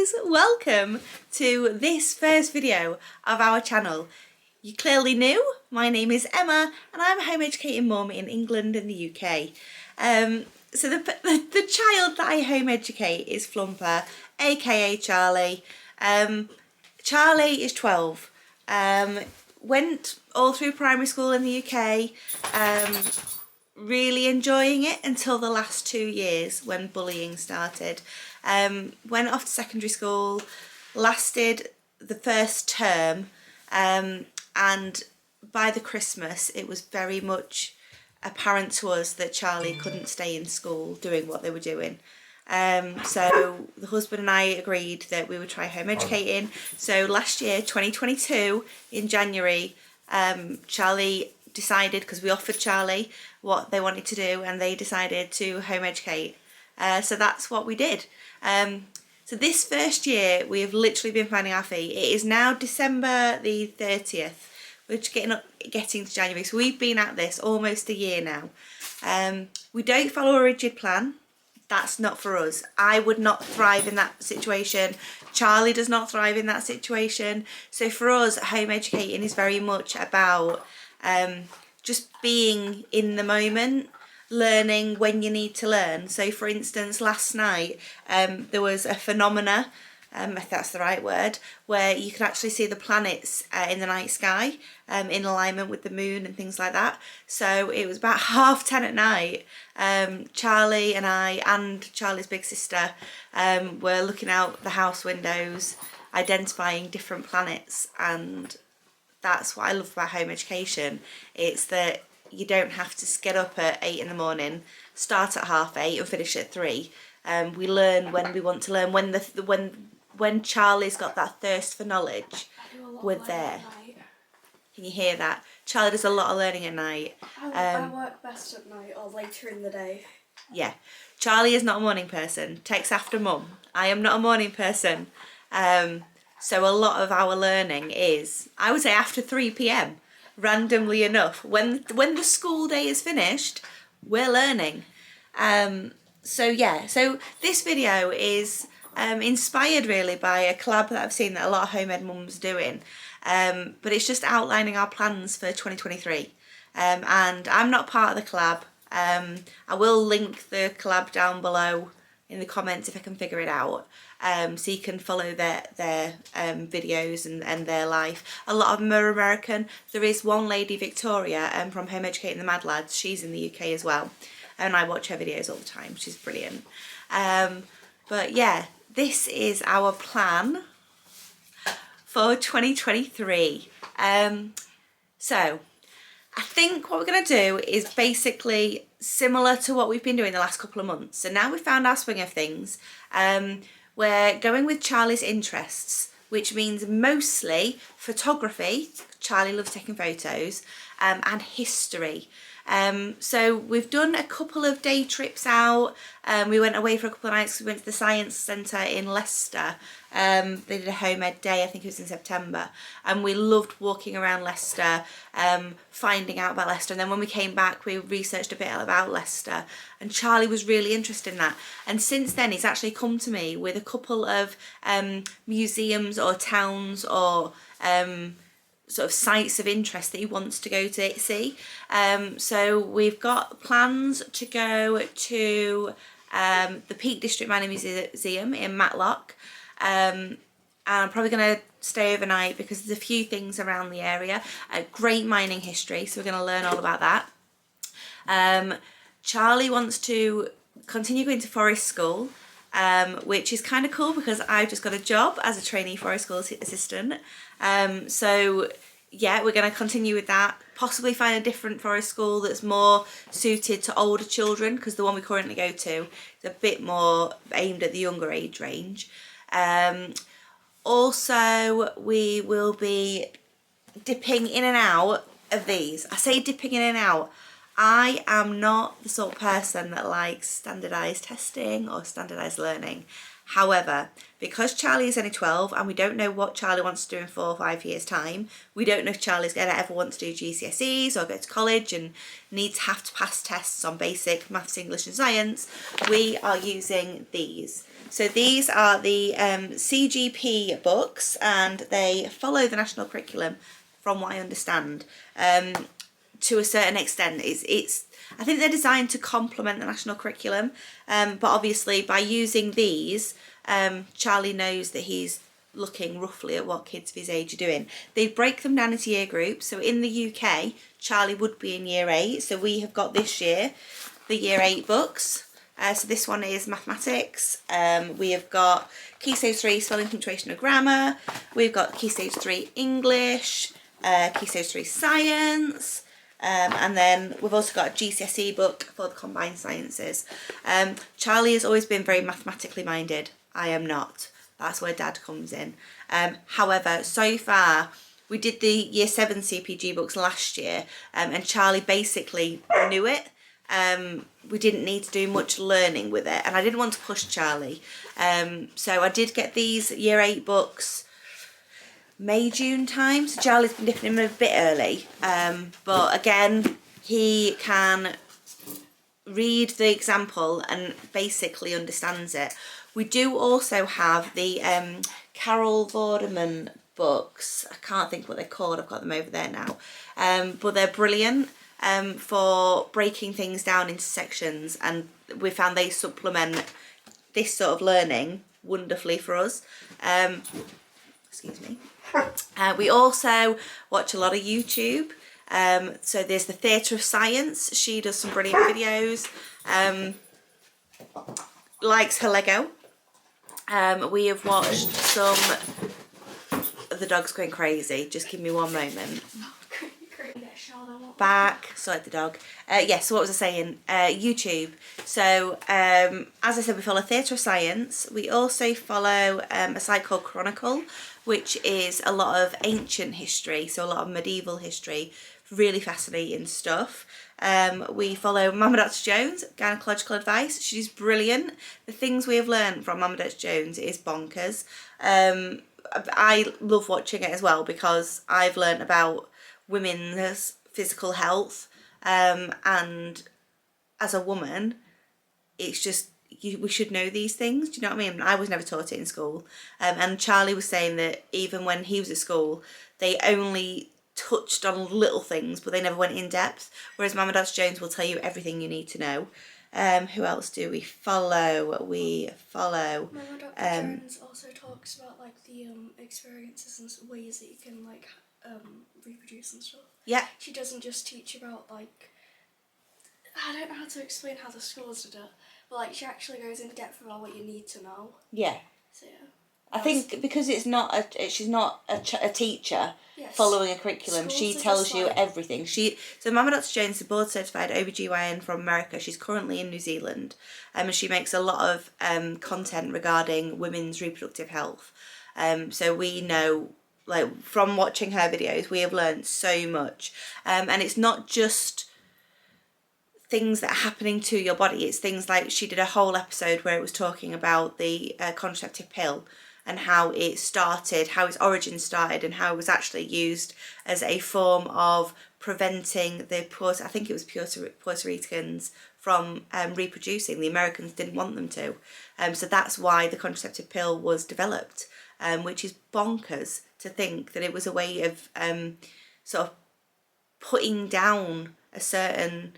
guys, welcome to this first video of our channel. You clearly knew, my name is Emma and I'm a home educating mum in England and the UK. So the child that I home educate is Flumper, aka Charlie. Charlie is 12, went all through primary school in the UK, really enjoying it until the last 2 years when bullying started. Went off to secondary school, lasted the first term, and by the Christmas it was very much apparent to us that Charlie couldn't stay in school doing what they were doing. So the husband and I agreed that we would try home educating. So last year, 2022, in January, Charlie decided, because we offered Charlie what they wanted to do, and they decided to home educate. So that's what we did. So this first year we have literally been finding our feet. It is now December the 30th. We're just getting to January, so we've been at this almost a year now. We don't follow a rigid plan. That's not for us. I would not thrive in that situation. Charlie does not thrive in that situation. So for us, home educating is very much about just being in the moment, learning when you need to learn. So for instance, last night there was a phenomena, if that's the right word, where you could actually see the planets in the night sky in alignment with the moon and things like that. So it was about 10:30 at night. Charlie and I and Charlie's big sister were looking out the house windows, identifying different planets, and that's what I love about home education. It's that you don't have to get up at 8 in the morning, start at 8:30 and finish at 3. We learn when we want to learn. When Charlie's got that thirst for knowledge, we're there. Can you hear that? Charlie does a lot of learning at night. I work best at night or later in the day. Yeah. Charlie is not a morning person. Takes after mum. I am not a morning person. So a lot of our learning is, I would say, after 3 p.m. randomly enough. When the school day is finished, we're learning. So yeah, so this video is inspired really by a collab that I've seen that a lot of home ed mums are doing. But it's just outlining our plans for 2023. And I'm not part of the collab. I will link the collab down below in the comments if I can figure it out. So you can follow their videos and their life. A lot of them are American. There is one lady, Victoria, from Home Educating the Mad Lads. She's in the UK as well. And I watch her videos all the time. She's brilliant. But yeah, this is our plan for 2023. So I think what we're going to do is basically similar to what we've been doing the last couple of months. So now we've found our swing of things. We're going with Charlie's interests, which means mostly photography. Charlie loves taking photos, and history. So we've done a couple of day trips out. We went away for a couple of nights. We went to the Science Centre in Leicester. They did a home ed day, I think it was in September, and we loved walking around Leicester, finding out about Leicester. And then when we came back, we researched a bit about Leicester, and Charlie was really interested in that. And since then he's actually come to me with a couple of museums or towns or sort of sites of interest that he wants to go to see. So we've got plans to go to the Peak District Mining Museum in Matlock. And I'm probably going to stay overnight because there's a few things around the area. Great mining history, so we're going to learn all about that. Charlie wants to continue going to forest school, which is kind of cool because I've just got a job as a trainee forest school assistant. So yeah, we're going to continue with that, possibly find a different forest school that's more suited to older children, because the one we currently go to is a bit more aimed at the younger age range. Also, we will be dipping in and out of these. I say dipping in and out. I am not the sort of person that likes standardised testing or standardised learning. However, because Charlie is only 12 and we don't know what Charlie wants to do in 4 or 5 years' time, we don't know if Charlie's going to ever want to do GCSEs or go to college and need to have to pass tests on basic maths, English and science, we are using these. So these are the CGP books, and they follow the national curriculum from what I understand. To a certain extent, it's I think they're designed to complement the national curriculum, but obviously by using these, Charlie knows that he's looking roughly at what kids of his age are doing. They break them down into year groups. So in the UK, Charlie would be in year 8. So we have got this year the year 8 books. So this one is mathematics. We have got Key Stage 3 spelling, punctuation and grammar. We've got Key Stage 3 English, Key Stage 3 science. And then we've also got a GCSE book for the combined sciences. Charlie has always been very mathematically minded. I am not. That's where Dad comes in. However, so far, we did the year 7 CPG books last year, and Charlie basically knew it. We didn't need to do much learning with it, and I didn't want to push Charlie. So I did get these year 8 books May, June time, so Charlie's been dipping them a bit early, but again, he can read the example and basically understands it. We do also have the Carol Vorderman books. I can't think what they're called, I've got them over there now, but they're brilliant for breaking things down into sections, and we found they supplement this sort of learning wonderfully for us. Excuse me. We also watch a lot of YouTube. So there's the Theatre of Science. She does some brilliant videos. Likes her Lego. We have watched some... The dog's going crazy. Just give me one moment. Back. Sorry, the dog. Yes, so what was I saying? YouTube. So, as I said, we follow Theatre of Science. We also follow a site called Chronicle, which is a lot of ancient history, so a lot of medieval history, really fascinating stuff. We follow Mama Dr. Jones, Gynecological Advice. She's brilliant. The things we have learned from Mama Dr. Jones is bonkers. I love watching it as well because I've learned about women's physical health, and as a woman, it's just, we should know these things. Do you know what I mean? I was never taught it in school. And Charlie was saying that even when he was at school, they only touched on little things, but they never went in depth. Whereas Mama Dr. Jones will tell you everything you need to know. Who else do we follow? We follow... Mama Dr. Jones also talks about like the experiences and ways that you can like reproduce and stuff. Yeah. She doesn't just teach about like... I don't know how to explain how the schools did it. But like she actually goes in depth about what you need to know. Yeah. So yeah. I think because it's not she's not a teacher following a curriculum, she tells you everything. So Mama Dr. Jones is a board certified OBGYN from America. She's currently in New Zealand, and she makes a lot of content regarding women's reproductive health. So we know, like from watching her videos, we have learned so much, and it's not just things that are happening to your body. It's things like she did a whole episode where it was talking about the contraceptive pill and how it started, how its origin started, and how it was actually used as a form of preventing the I think it was Puerto Ricans from reproducing. The Americans didn't want them to, so that's why the contraceptive pill was developed, which is bonkers to think that it was a way of sort of putting down a certain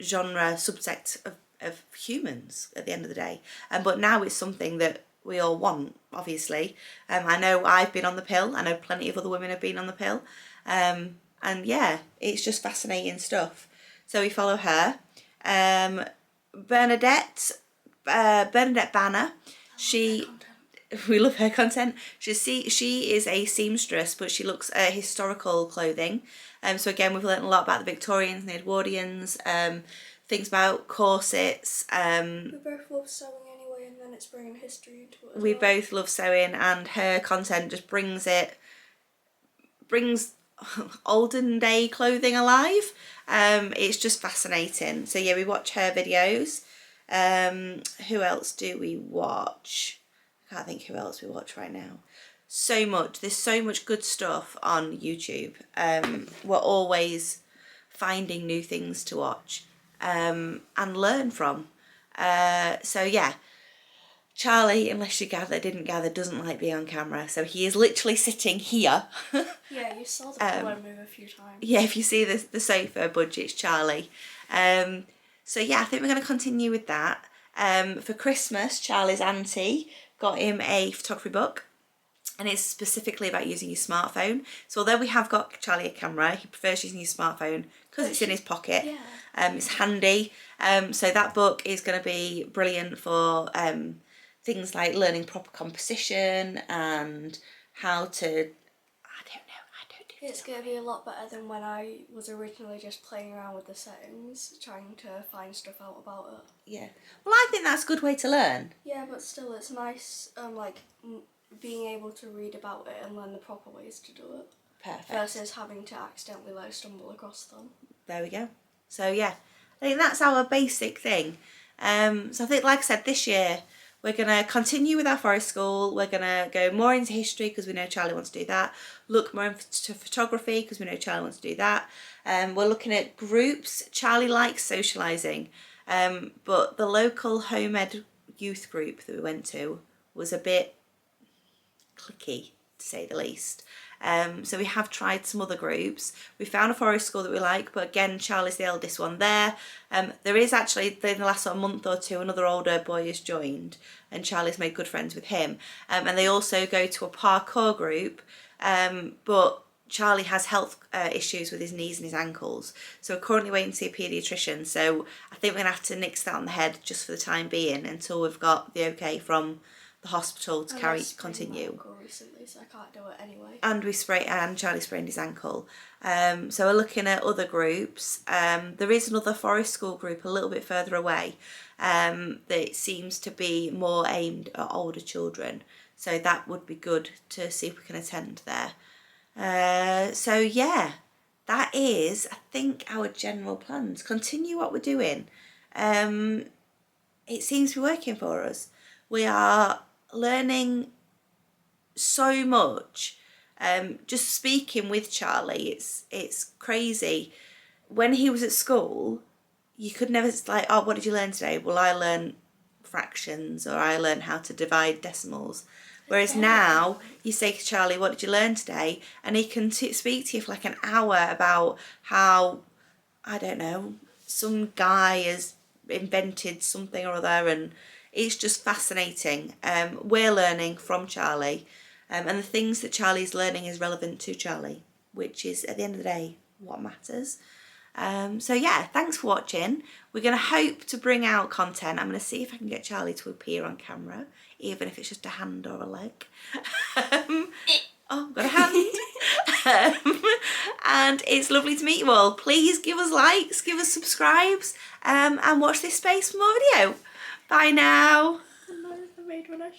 genre subsect of humans at the end of the day, but now it's something that we all want, obviously. I know I've been on the pill, I know plenty of other women have been on the pill, and yeah, it's just fascinating stuff. So we follow her. Bernadette Banner, we love her content. She is a seamstress, but she looks at historical clothing. So again, we've learned a lot about the Victorians and the Edwardians, things about corsets. We both love sewing anyway, and then it's bringing history into it as We well. both love sewing, and her content just brings olden day clothing alive. It's just fascinating. So yeah, we watch her videos. Who else do we watch? I can't think who else we watch right now. So much. There's so much good stuff on YouTube. We're always finding new things to watch and learn from. So yeah, Charlie, unless you didn't gather, doesn't like being on camera. So he is literally sitting here. Yeah, you saw the pillow move a few times. Yeah, if you see the sofa budge, it's Charlie. So yeah, I think we're going to continue with that. For Christmas, Charlie's auntie got him a photography book, and it's specifically about using your smartphone. So although we have got Charlie a camera, he prefers using his smartphone because it's in his pocket. Yeah. It's handy. So that book is going to be brilliant for things like learning proper composition and how to, I don't do It's going to be a lot better than when I was originally just playing around with the settings, trying to find stuff out about it. Yeah. Well, I think that's a good way to learn. Yeah, but still, it's nice, being able to read about it and learn the proper ways to do it. Perfect. Versus having to accidentally stumble across them. There we go. So yeah, I think that's our basic thing. So I think, like I said, this year we're going to continue with our forest school. We're going to go more into history because we know Charlie wants to do that. Look more into photography because we know Charlie wants to do that. We're looking at groups. Charlie likes socialising, but the local home ed youth group that we went to was a bit cliquey, to say the least. So we have tried some other groups. We found a forest school that we like, but again, Charlie's the eldest one there. There is actually, in the last sort of month or two, another older boy has joined, and Charlie's made good friends with him. And they also go to a parkour group, but Charlie has health issues with his knees and his ankles, so we're currently waiting to see a paediatrician. So I think we're going to have to nix that on the head just for the time being until we've got the okay from the hospital to continue. Recently, so I can't do it anyway. And Charlie sprained his ankle. So we're looking at other groups. There is another forest school group a little bit further away that seems to be more aimed at older children. So that would be good to see if we can attend there. So yeah, that is, I think, our general plans. Continue what we're doing. It seems to be working for us. We are learning so much. Just speaking with Charlie, it's crazy. When he was at school, you could never, like, oh, what did you learn today? Well, I learned fractions, or I learned how to divide decimals. Whereas now, you say to Charlie, what did you learn today? And he can speak to you for like an hour about how, I don't know, some guy has invented something or other, and it's just fascinating. We're learning from Charlie, and the things that Charlie's learning is relevant to Charlie, which is, at the end of the day, what matters. So yeah, thanks for watching. We're going to hope to bring out content. I'm going to see if I can get Charlie to appear on camera, even if it's just a hand or a leg. Oh, got a hand. And it's lovely to meet you all. Please give us likes, give us subscribes, and watch this space for more video. Bye now. I made when I